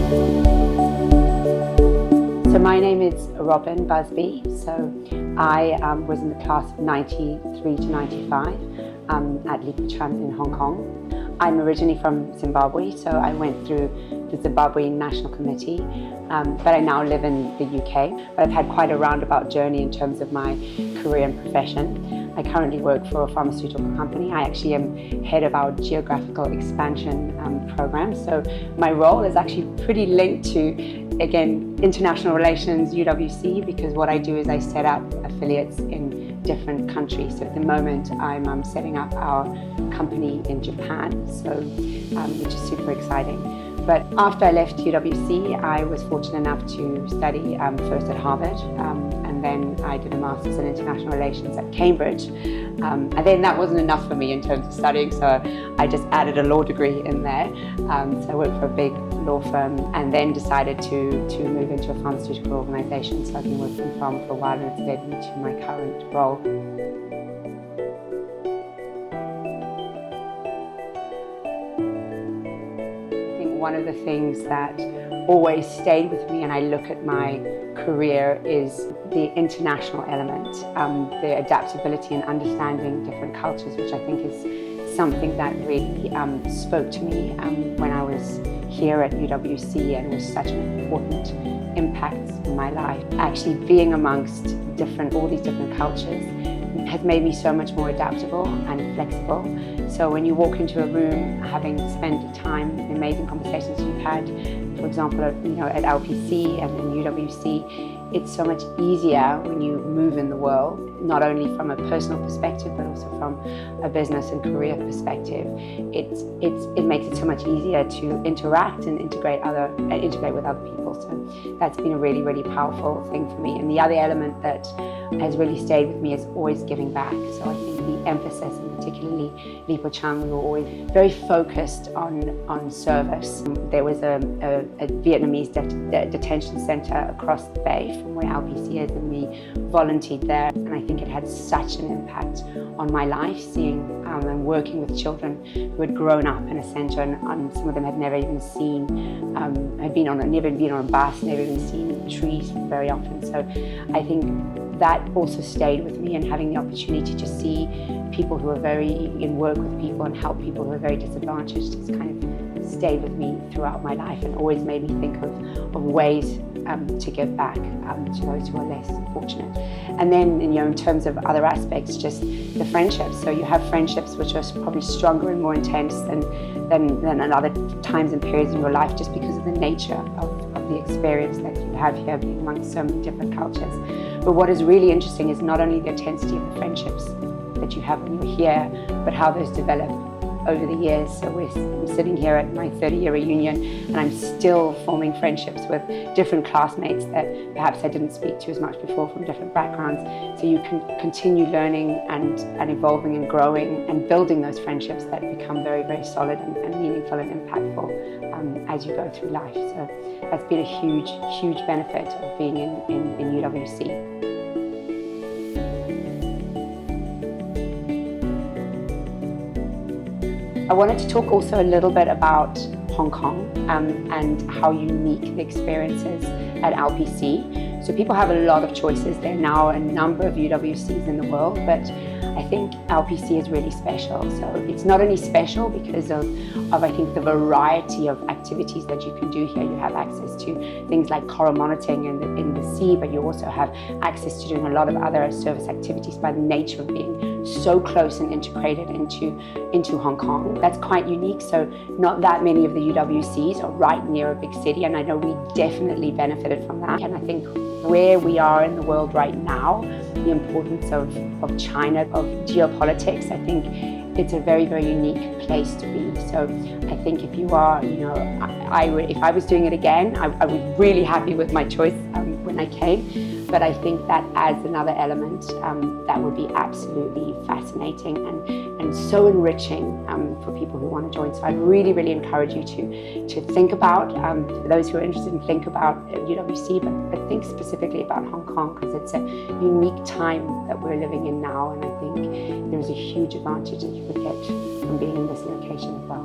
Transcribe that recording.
So my name is Robyn Busby. So I was in the class of 93 to 95 at Li Kuan in Hong Kong. I'm originally from Zimbabwe, so I went through the Zimbabwe National Committee, but I now live in the UK. But I've had quite a roundabout journey in terms of my career and profession. I currently work for a pharmaceutical company. I actually am head of our geographical expansion program. So my role is actually pretty linked to, again, international relations, UWC, because what I do is I set up affiliates in different countries. So at the moment, I'm setting up our company in Japan, so which is super exciting. But after I left UWC, I was fortunate enough to study first at Harvard, and then I did a master's in international relations at Cambridge. And then that wasn't enough for me in terms of studying, so I just added a law degree in there. So I worked for a big law firm and then decided to move into a pharmaceutical organization. So I've been working in pharma for a while, and it's led me to my current role. One of the things that always stayed with me, and I look at my career, is the international element, the adaptability and understanding different cultures, which I think is something that really spoke to me when I was here at UWC, and was such an important impact in my life. Actually being amongst all these different cultures has made me so much more adaptable and flexible. So when you walk into a room, having spent time, the amazing conversations you've had, for example, at LPC and in UWC, it's so much easier when you move in the world, not only from a personal perspective, but also from a business and career perspective. It makes it so much easier to interact and integrate with other people. So that's been a really, really powerful thing for me. And the other element that has really stayed with me is always giving back. So I think the emphasis, and particularly Li Kuan, we were always very focused on service. There was a Vietnamese detention center across the bay from where LPC is, and we volunteered there. And I think it had such an impact on my life, seeing and working with children who had grown up in a center, and some of them had never even seen, never been on a bus, never even seen trees very often. So I think that also stayed with me, and having the opportunity to see people who are work with people and help people who are very disadvantaged has kind of stayed with me throughout my life, and always made me think of ways to give back to those who are less fortunate. And then, in terms of other aspects, just the friendships. So you have friendships which are probably stronger and more intense than at other times and periods in your life, just because of the nature of the experience that you have here, being amongst so many different cultures. But what is really interesting is not only the intensity of the friendships that you have when you're here, but how those develop over the years. So I'm sitting here at my 30-year reunion, and I'm still forming friendships with different classmates that perhaps I didn't speak to as much before, from different backgrounds. So you can continue learning and evolving and growing and building those friendships that become very, very solid and meaningful and impactful as you go through life. So that's been a huge, huge benefit of being in UWC. I wanted to talk also a little bit about Hong Kong and how unique the experience is at LPC. So people have a lot of choices. There are now a number of UWCs in the world, but I think LPC is really special. So it's not only special because of I think the variety of activities that you can do here. You have access to things like coral monitoring in the sea, but you also have access to doing a lot of other service activities by the nature of being so close and integrated into Hong Kong. That's quite unique. So not that many of the UWCs are right near a big city, and I know we definitely benefited from that. And I think where we are in the world right now, the importance of China, of geopolitics, I think it's a very, very unique place to be. So I think if you are, if I was doing it again, I was really happy with my choice when I came. But I think that adds another element that would be absolutely fascinating and so enriching for people who want to join. So I'd really, really encourage you to think about, for those who are interested, think about UWC, but think specifically about Hong Kong, because it's a unique time that we're living in now, and I think there's a huge advantage that you could get from being in this location as well.